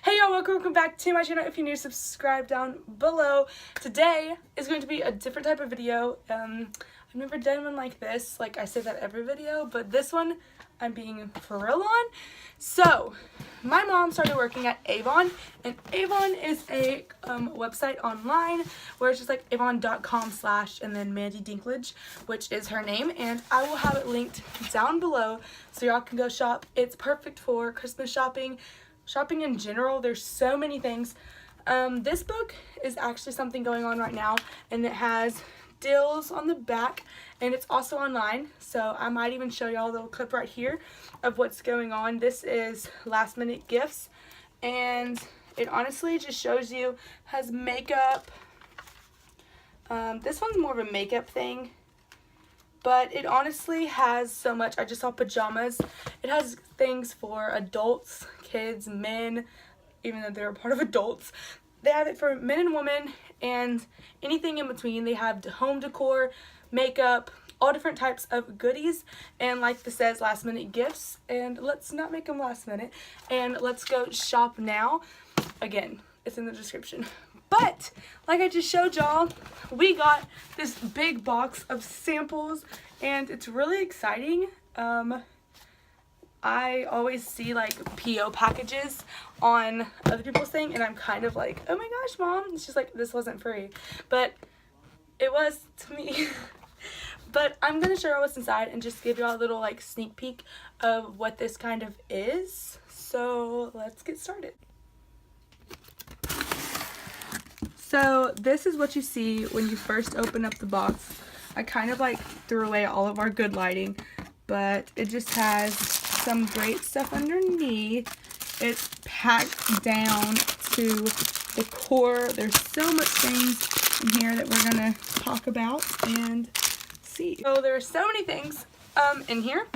Hey y'all, welcome back to my channel. If you're new, subscribe down below. Today is going to be a different type of video. I've never done one like this. Like I say that every video, but this one I'm being for real on. So, my mom started working at Avon, and Avon is a website online where it's just like avon.com/ and then Mandy Dinklage, which is her name, and I will have it linked down below so y'all can go shop. It's perfect for Christmas shopping in general. There's so many things. This book is actually something going on right now, and it has deals on the back, and it's also online, so I might even show y'all a little clip right here of what's going on. This is last minute gifts, and it honestly just shows you, has makeup. This one's more of a makeup thing, but it honestly has so much. I just saw pajamas. It has things for adults, kids, men, even though they're a part of adults. They have it for men and women and anything in between. They have home decor, makeup, all different types of goodies, and like this says, last minute gifts. And let's not make them last minute, and let's go shop now. Again, it's in the description. But like I just showed y'all, we got this big box of samples, and it's really exciting. I always see like PO packages on other people's thing, and I'm kind of like, oh my gosh, mom, it's just like, this wasn't free, but it was to me. But I'm gonna show you what's inside and just give y'all a little like sneak peek of what this kind of is. So let's get started. So this is what you see when you first open up the box. I kind of like threw away all of our good lighting, but it just has some great stuff underneath. It's packed down to the core. There's so much things in here that we're gonna talk about and see. So there are so many things in here,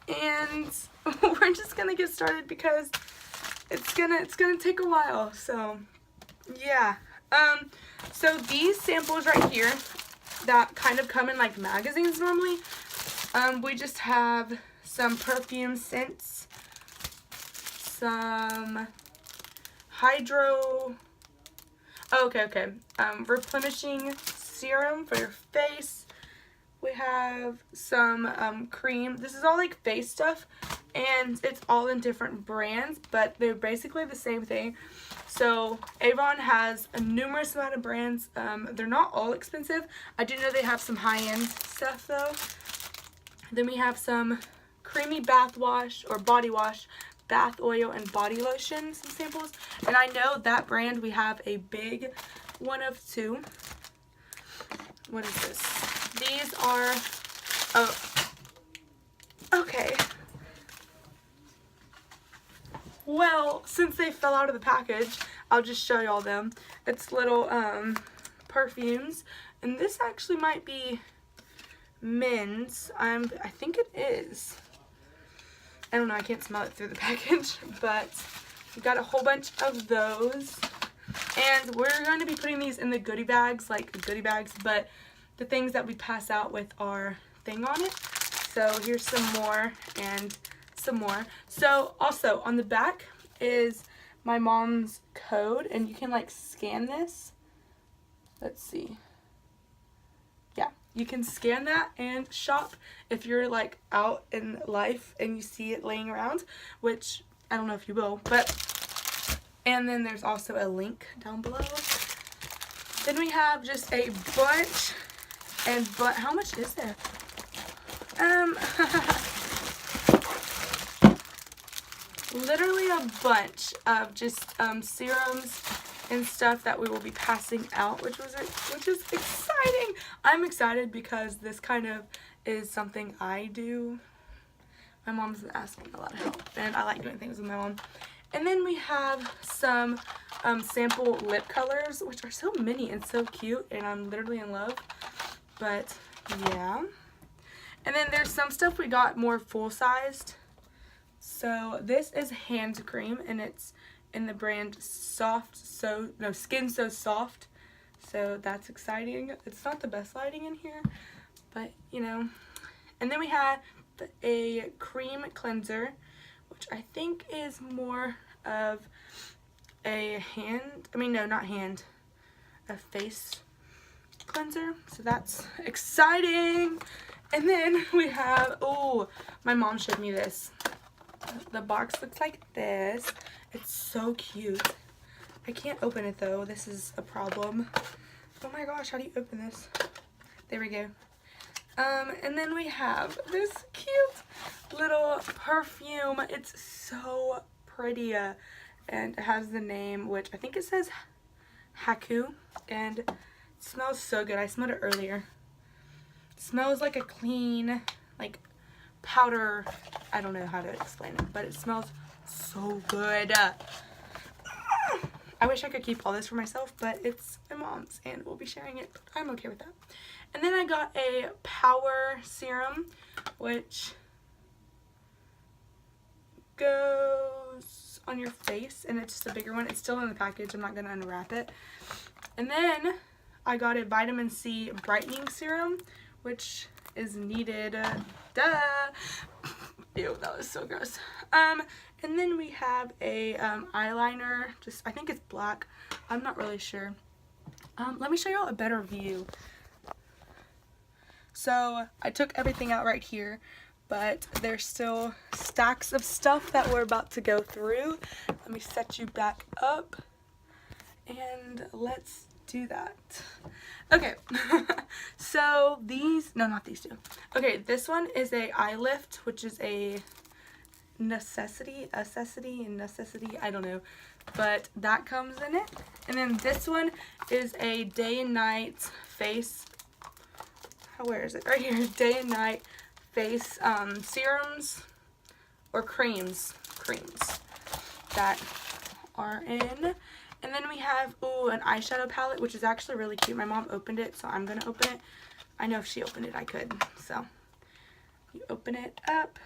and we're just gonna get started because it's gonna take a while. So yeah. So these samples right here that kind of come in like magazines normally, we just have some perfume scents, some replenishing serum for your face. We have some cream. This is all like face stuff, and it's all in different brands, but they're basically the same thing. So Avon has a numerous amount of brands. They're not all expensive. I do know they have some high-end stuff though. Then we have some creamy bath wash or body wash, bath oil, and body lotion, some samples. And I know that brand, we have a big one of two. What is this? These are, oh, okay. Well, since they fell out of the package, I'll just show y'all them. It's little perfumes, and this actually might be men's. I think it is. I don't know, I can't smell it through the package, but we've got a whole bunch of those, and we're going to be putting these in the goodie bags, but the things that we pass out with our thing on it. So here's some more and some more. So also on the back is my mom's code, and you can like scan this. Let's see. Yeah, you can scan that and shop if you're like out in life and you see it laying around, which I don't know if you will, but, and then there's also a link down below. Then we have just a bunch, but how much is there? Literally a bunch of just serums and stuff that we will be passing out, which is exciting. I'm excited because this kind of is something I do. My mom's been asking a lot of help, and I like doing things with my mom. And then we have some sample lip colors, which are so many and so cute, and I'm literally in love. But yeah. And then there's some stuff we got more full-sized. So this is hand cream, and it's in the brand Skin So Soft. So that's exciting. It's not the best lighting in here, but you know. And then we have a cream cleanser, which I think is more of a face cleanser. So that's exciting. And then we have, oh, my mom showed me this. The box looks like this. It's so cute. I can't open it though. This is a problem. Oh my gosh, how do you open this? There we go. And then we have this cute little perfume. It's so pretty. And it has the name, which I think it says Haku. And it smells so good. I smelled it earlier. It smells like a clean, like powder. I don't know how to explain it, but it smells so good. I wish I could keep all this for myself, but it's my mom's and we'll be sharing it. But I'm okay with that. And then I got a power serum, which goes on your face, and it's just a bigger one. It's still in the package. I'm not going to unwrap it. And then I got a vitamin C brightening serum, which is needed. Duh. Ew, that was so gross. And then we have a eyeliner. I think it's black. I'm not really sure. Let me show y'all a better view. So I took everything out right here, but there's still stacks of stuff that we're about to go through. Let me set you back up and let's do that. Okay, so not these two. Okay, this one is a eye lift, which is a necessity, I don't know, but that comes in it. And then this one is a day and night face, where is it? Right here, day and night face serums or creams that are in. And then we have, an eyeshadow palette, which is actually really cute. My mom opened it, so I'm going to open it. I know if she opened it, I could. So, you open it up,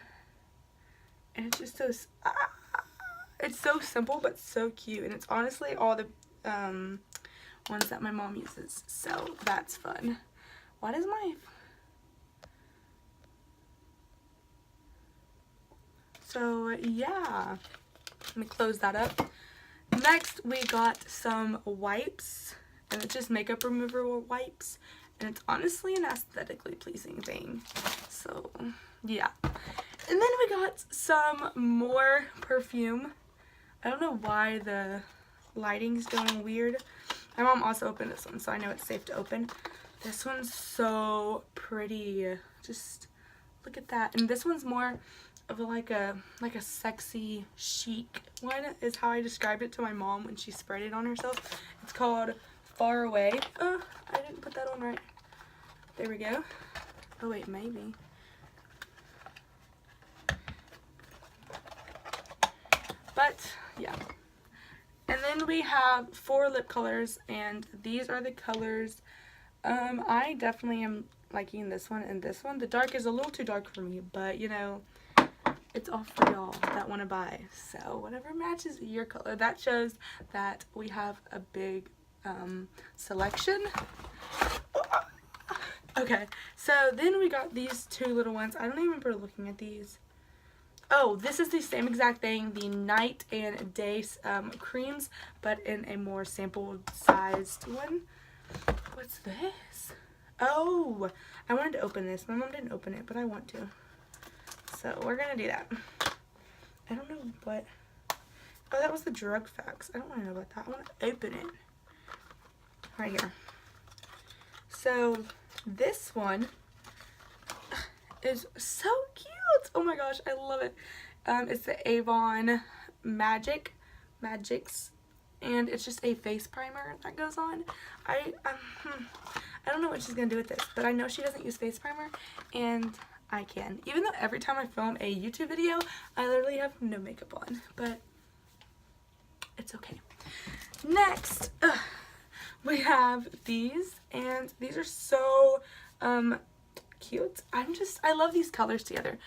and it's just so, it's so simple, but so cute. And it's honestly all the ones that my mom uses. So, that's fun. What is my... So, yeah. Let me close that up. Next, we got some wipes, and it's just makeup remover wipes, and it's honestly an aesthetically pleasing thing. So, yeah. And then we got some more perfume. I don't know why the lighting's going weird. My mom also opened this one, so I know it's safe to open. This one's so pretty. Just look at that. And this one's more of like a sexy chic one is how I described it to my mom when she sprayed it on herself. It's called Far Away. I didn't put that on right. There we go. Oh wait, maybe. But yeah. And then we have 4 lip colors, and these are the colors. I definitely am liking this one and this one. The dark is a little too dark for me, but you know, it's all for y'all that want to buy. So whatever matches your color. That shows that we have a big selection. Okay, so then we got these 2 little ones. I don't even remember looking at these. Oh, this is the same exact thing, the night and day creams, but in a more sample sized one. What's this? Oh, I wanted to open this. My mom didn't open it, but I want to. So we're going to do that. I don't know what. Oh, that was the drug facts. I don't want to know about that. I want to open it. Right here. So this one is so cute. Oh my gosh, I love it. It's the Avon Magics, and it's just a face primer that goes on. I don't know what she's gonna do with this, but I know she doesn't use face primer, and I can. Even though every time I film a YouTube video, I literally have no makeup on, but it's okay. Next, we have these, and these are so cute. I love these colors together.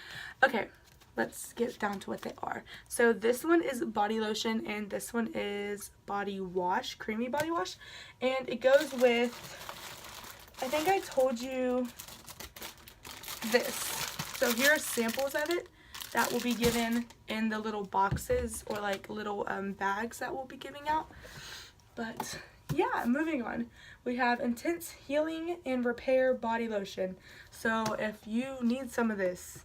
Okay, let's get down to what they are. So this one is body lotion, and this one is body wash, creamy body wash, and it goes with, I think I told you this. So here are samples of it. that will be given in the little boxes or like little bags that we'll be giving out. But yeah, moving on. We have Intense Healing and Repair Body Lotion. So if you need some of this,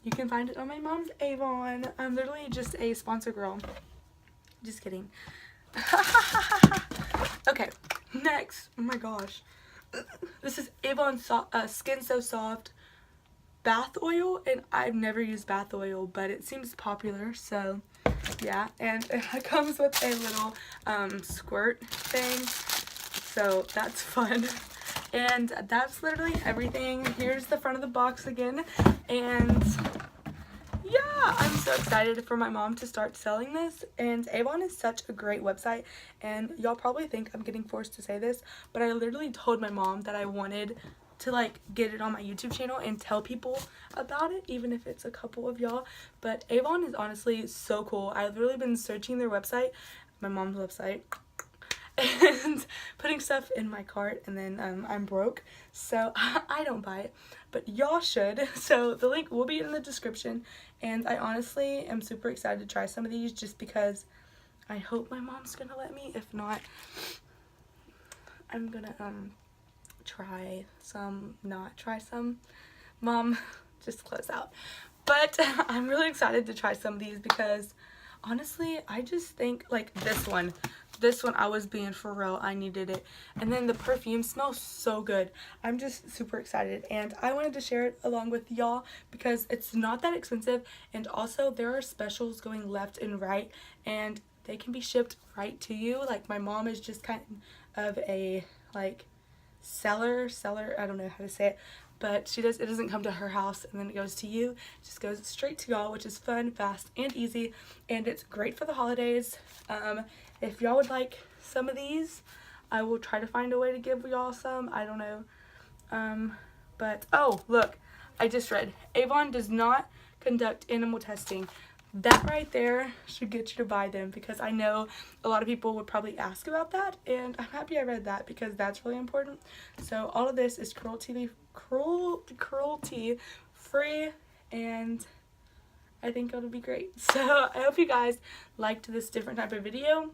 you can find it on my mom's Avon. I'm literally just a sponsor girl. Just kidding. Okay, next. Oh my gosh. This is Avon Skin So Soft bath oil, and I've never used bath oil, but it seems popular, so yeah. And it comes with a little squirt thing, so that's fun. And that's literally everything. Here's the front of the box again, and yeah, I'm so excited for my mom to start selling this. And Avon is such a great website, and y'all probably think I'm getting forced to say this, but I literally told my mom that I wanted to like get it on my YouTube channel and tell people about it, even if it's a couple of y'all. But Avon is honestly so cool. I've really been searching their website, my mom's website, and putting stuff in my cart, and then I'm broke, so I don't buy it, but y'all should. So the link will be in the description, and I honestly am super excited to try some of these just because I hope my mom's gonna let me. If not, I'm gonna try some, not try some. Mom, just close out. But I'm really excited to try some of these because honestly, I just think like this one I was being for real. I needed it. And then the perfume smells so good. I'm just super excited, and I wanted to share it along with y'all because it's not that expensive, and also there are specials going left and right, and they can be shipped right to you. Like my mom is just kind of a like seller, I don't know how to say it, but it doesn't come to her house and then it goes to you. It just goes straight to y'all, which is fun, fast, and easy, and it's great for the holidays. If y'all would like some of these, I will try to find a way to give y'all some. I don't know. But oh, look, I just read Avon does not conduct animal testing. That right there should get you to buy them, because I know a lot of people would probably ask about that, and I'm happy I read that because that's really important. So all of this is cruelty free, and I think it'll be great. So I hope you guys liked this different type of video.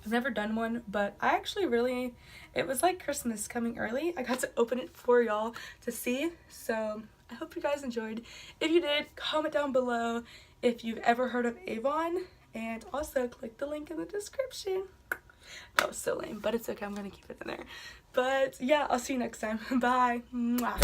I've never done one, but I actually really, it was like Christmas coming early. I got to open it for y'all to see, so I hope you guys enjoyed. If you did, comment down below if you've ever heard of Avon, and also click the link in the description. That was so lame, but it's okay, I'm gonna keep it in there. But yeah, I'll see you next time. Bye. Mwah.